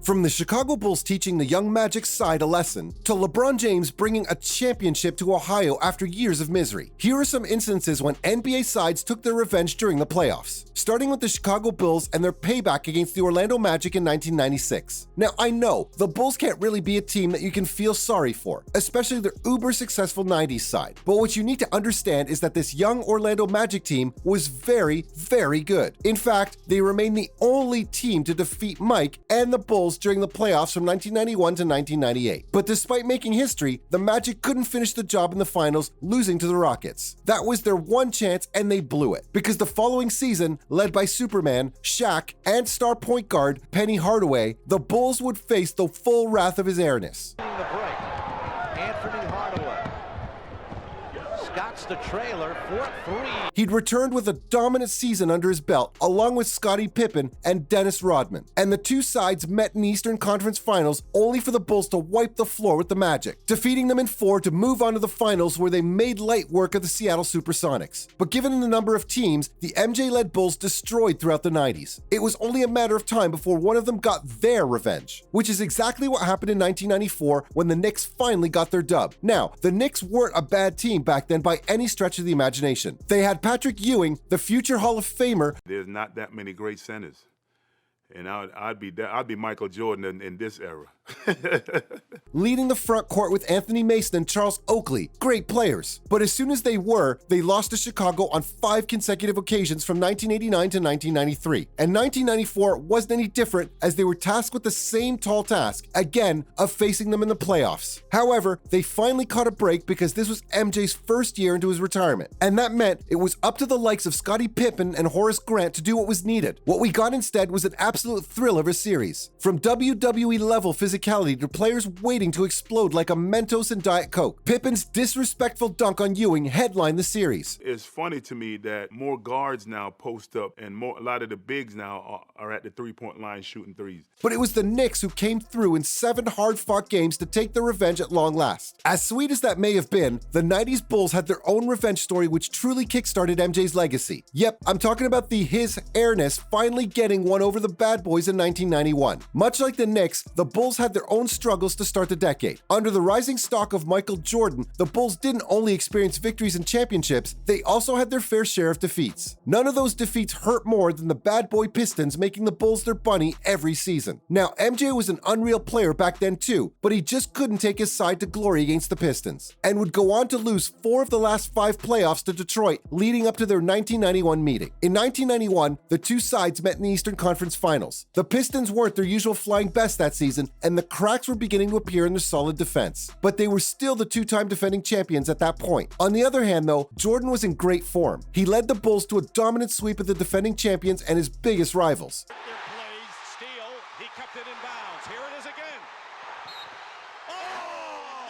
From the Chicago Bulls teaching the young Magic side a lesson, to LeBron James bringing a championship to Ohio after years of misery, here are some instances when NBA sides took their revenge during the playoffs, starting with the Chicago Bulls and their payback against the Orlando Magic in 1996. Now, I know the Bulls can't really be a team that you can feel sorry for, especially their uber-successful 90s side, but what you need to understand is that this young Orlando Magic team was very, very good. In fact, they remained the only team to defeat Mike and the Bulls during the playoffs from 1991 to 1998. But despite making history, the Magic couldn't finish the job in the finals, losing to the Rockets. That was their one chance and they blew it, because the following season, led by Superman, Shaq, and star point guard Penny Hardaway, the Bulls would face the full wrath of his airness. The break. Anthony Hardaway. Scott's the trailer for 3. He'd returned with a dominant season under his belt, along with Scottie Pippen and Dennis Rodman. And the two sides met in the Eastern Conference Finals, only for the Bulls to wipe the floor with the Magic, defeating them in 4 to move on to the finals, where they made light work of the Seattle Supersonics. But given the number of teams the MJ-led Bulls destroyed throughout the 90s, it was only a matter of time before one of them got their revenge, which is exactly what happened in 1994 when the Knicks finally got their dub. Now, the Knicks weren't a bad team back then by any stretch of the imagination. They had Patrick Ewing, the future Hall of Famer. There's not that many great centers. And I'd be Michael Jordan in this era. Leading the front court with Anthony Mason and Charles Oakley, great players. But as soon as they lost to Chicago on 5 consecutive occasions from 1989 to 1993. And 1994 wasn't any different, as they were tasked with the same tall task, again, of facing them in the playoffs. However, they finally caught a break because this was MJ's first year into his retirement. And that meant it was up to the likes of Scottie Pippen and Horace Grant to do what was needed. What we got instead was an absolute thrill of a series. From WWE level physicality to players waiting to explode like a Mentos and Diet Coke, Pippen's disrespectful dunk on Ewing headlined the series. It's funny to me that more guards now post up and a lot of the bigs now are at the three-point line shooting threes. But it was the Knicks who came through in 7 hard-fought games to take their revenge at long last. As sweet as that may have been, the 90s Bulls had their own revenge story which truly kickstarted MJ's legacy. Yep, I'm talking about his airness finally getting one over the bad boys in 1991. Much like the Knicks, the Bulls had their own struggles to start the decade. Under the rising stock of Michael Jordan, the Bulls didn't only experience victories and championships, they also had their fair share of defeats. None of those defeats hurt more than the bad boy Pistons making the Bulls their bunny every season. Now, MJ was an unreal player back then too, but he just couldn't take his side to glory against the Pistons, and would go on to lose 4 of the last 5 playoffs to Detroit leading up to their 1991 meeting. In 1991, the two sides met in the Eastern Conference Finals. The Pistons weren't their usual flying best that season, and the cracks were beginning to appear in their solid defense. But they were still the 2-time defending champions at that point. On the other hand though, Jordan was in great form. He led the Bulls to a dominant sweep of the defending champions and his biggest rivals.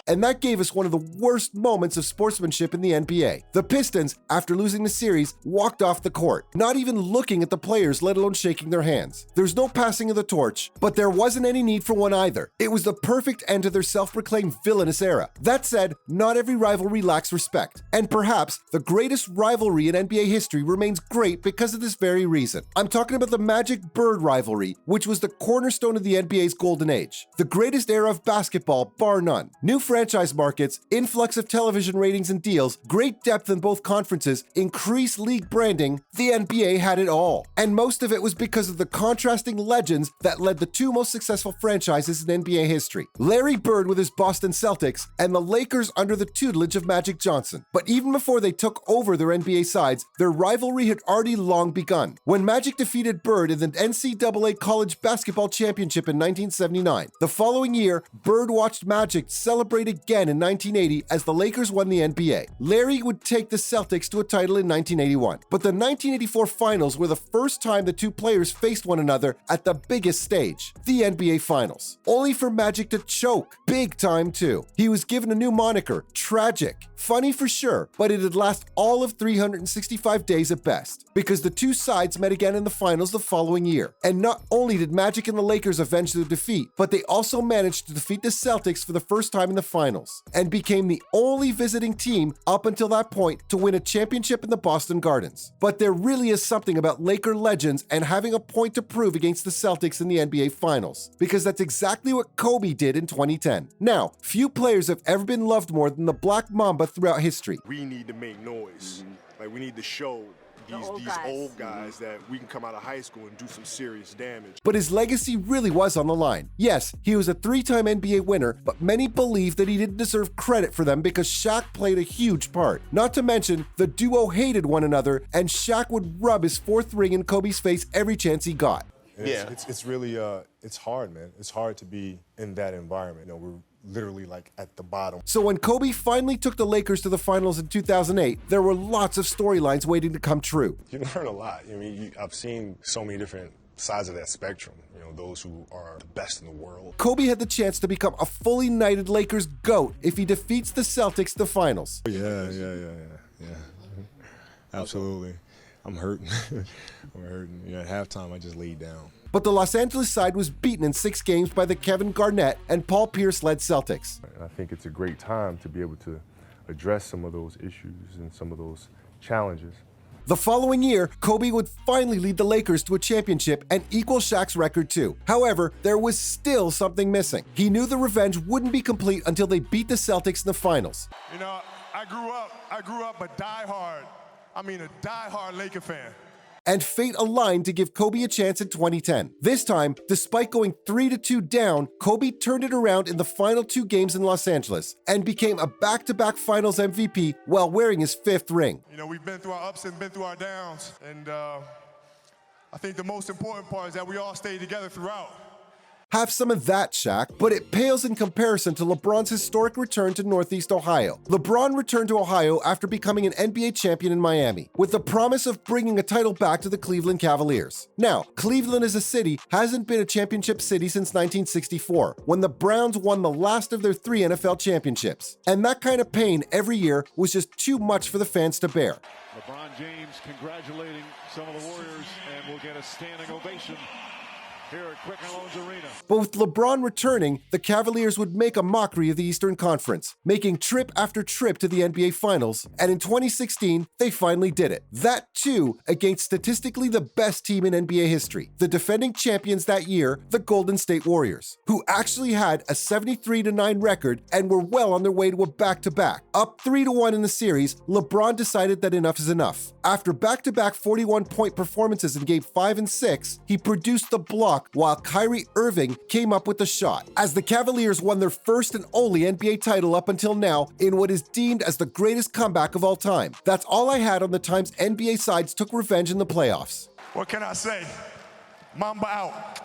And that gave us one of the worst moments of sportsmanship in the NBA. The Pistons, after losing the series, walked off the court, not even looking at the players, let alone shaking their hands. There's no passing of the torch, but there wasn't any need for one either. It was the perfect end to their self-proclaimed villainous era. That said, not every rivalry lacks respect, and perhaps the greatest rivalry in NBA history remains great because of this very reason. I'm talking about the Magic-Bird rivalry, which was the cornerstone of the NBA's golden age. The greatest era of basketball, bar none. New franchise markets, influx of television ratings and deals, great depth in both conferences, increased league branding, the NBA had it all. And most of it was because of the contrasting legends that led the 2 most successful franchises in NBA history. Larry Bird with his Boston Celtics, and the Lakers under the tutelage of Magic Johnson. But even before they took over their NBA sides, their rivalry had already long begun. When Magic defeated Bird in the NCAA College Basketball Championship in 1979, the following year, Bird watched Magic celebrate again in 1980 as the Lakers won the NBA. Larry would take the Celtics to a title in 1981. But the 1984 finals were the first time the two players faced one another at the biggest stage, the NBA Finals. Only for Magic to choke, big time too. He was given a new moniker, Tragic. Funny for sure, but it'd last all of 365 days at best, because the two sides met again in the finals the following year. And not only did Magic and the Lakers avenge their defeat, but they also managed to defeat the Celtics for the first time in the Finals and became the only visiting team up until that point to win a championship in the Boston Gardens. But there really is something about Laker legends and having a point to prove against the Celtics in the NBA Finals, because that's exactly what Kobe did in 2010. Now, few players have ever been loved more than the Black Mamba throughout history. We need to make noise. Like, we need to show these old guys that we can come out of high school and do some serious damage. But his legacy really was on the line. Yes, he was a 3-time NBA winner, but many believe that he didn't deserve credit for them because Shaq played a huge part. Not to mention, the duo hated one another, and Shaq would rub his 4th ring in Kobe's face every chance he got. It's really, it's hard, man. It's hard to be in that environment. You know, we're literally like at the bottom. So when Kobe finally took the Lakers to the finals in 2008, there were lots of storylines waiting to come true. You learn a lot. I mean, I've seen so many different sides of that spectrum. You know, those who are the best in the world. Kobe had the chance to become a fully knighted Lakers GOAT if he defeats the Celtics in the finals. Yeah. Absolutely. I'm hurting. I'm hurting. You know, at halftime, I just laid down. But the Los Angeles side was beaten in 6 games by the Kevin Garnett and Paul Pierce-led Celtics. I think it's a great time to be able to address some of those issues and some of those challenges. The following year, Kobe would finally lead the Lakers to a championship and equal Shaq's record too. However, there was still something missing. He knew the revenge wouldn't be complete until they beat the Celtics in the finals. You know, I grew up a diehard Laker fan. And fate aligned to give Kobe a chance in 2010. This time, despite going 3-2 down, Kobe turned it around in the final 2 games in Los Angeles and became a back-to-back finals MVP while wearing his 5th ring. You know, we've been through our ups and been through our downs, and I think the most important part is that we all stayed together throughout. Have some of that, Shaq, but it pales in comparison to LeBron's historic return to Northeast Ohio. LeBron returned to Ohio after becoming an NBA champion in Miami, with the promise of bringing a title back to the Cleveland Cavaliers. Now, Cleveland as a city hasn't been a championship city since 1964, when the Browns won the last of their 3 NFL championships. And that kind of pain every year was just too much for the fans to bear. LeBron James congratulating some of the Warriors and will get a standing ovation here at Quicken Loans Arena. But with LeBron returning, the Cavaliers would make a mockery of the Eastern Conference, making trip after trip to the NBA Finals, and in 2016, they finally did it. That too, against statistically the best team in NBA history, the defending champions that year, the Golden State Warriors, who actually had a 73-9 record and were well on their way to a back-to-back. Up 3-1 in the series, LeBron decided that enough is enough. After back-to-back 41-point performances in Game 5 and 6, he produced the block while Kyrie Irving came up with the shot, as the Cavaliers won their first and only NBA title up until now in what is deemed as the greatest comeback of all time. That's all I had on the times NBA sides took revenge in the playoffs. What can I say? Mamba out.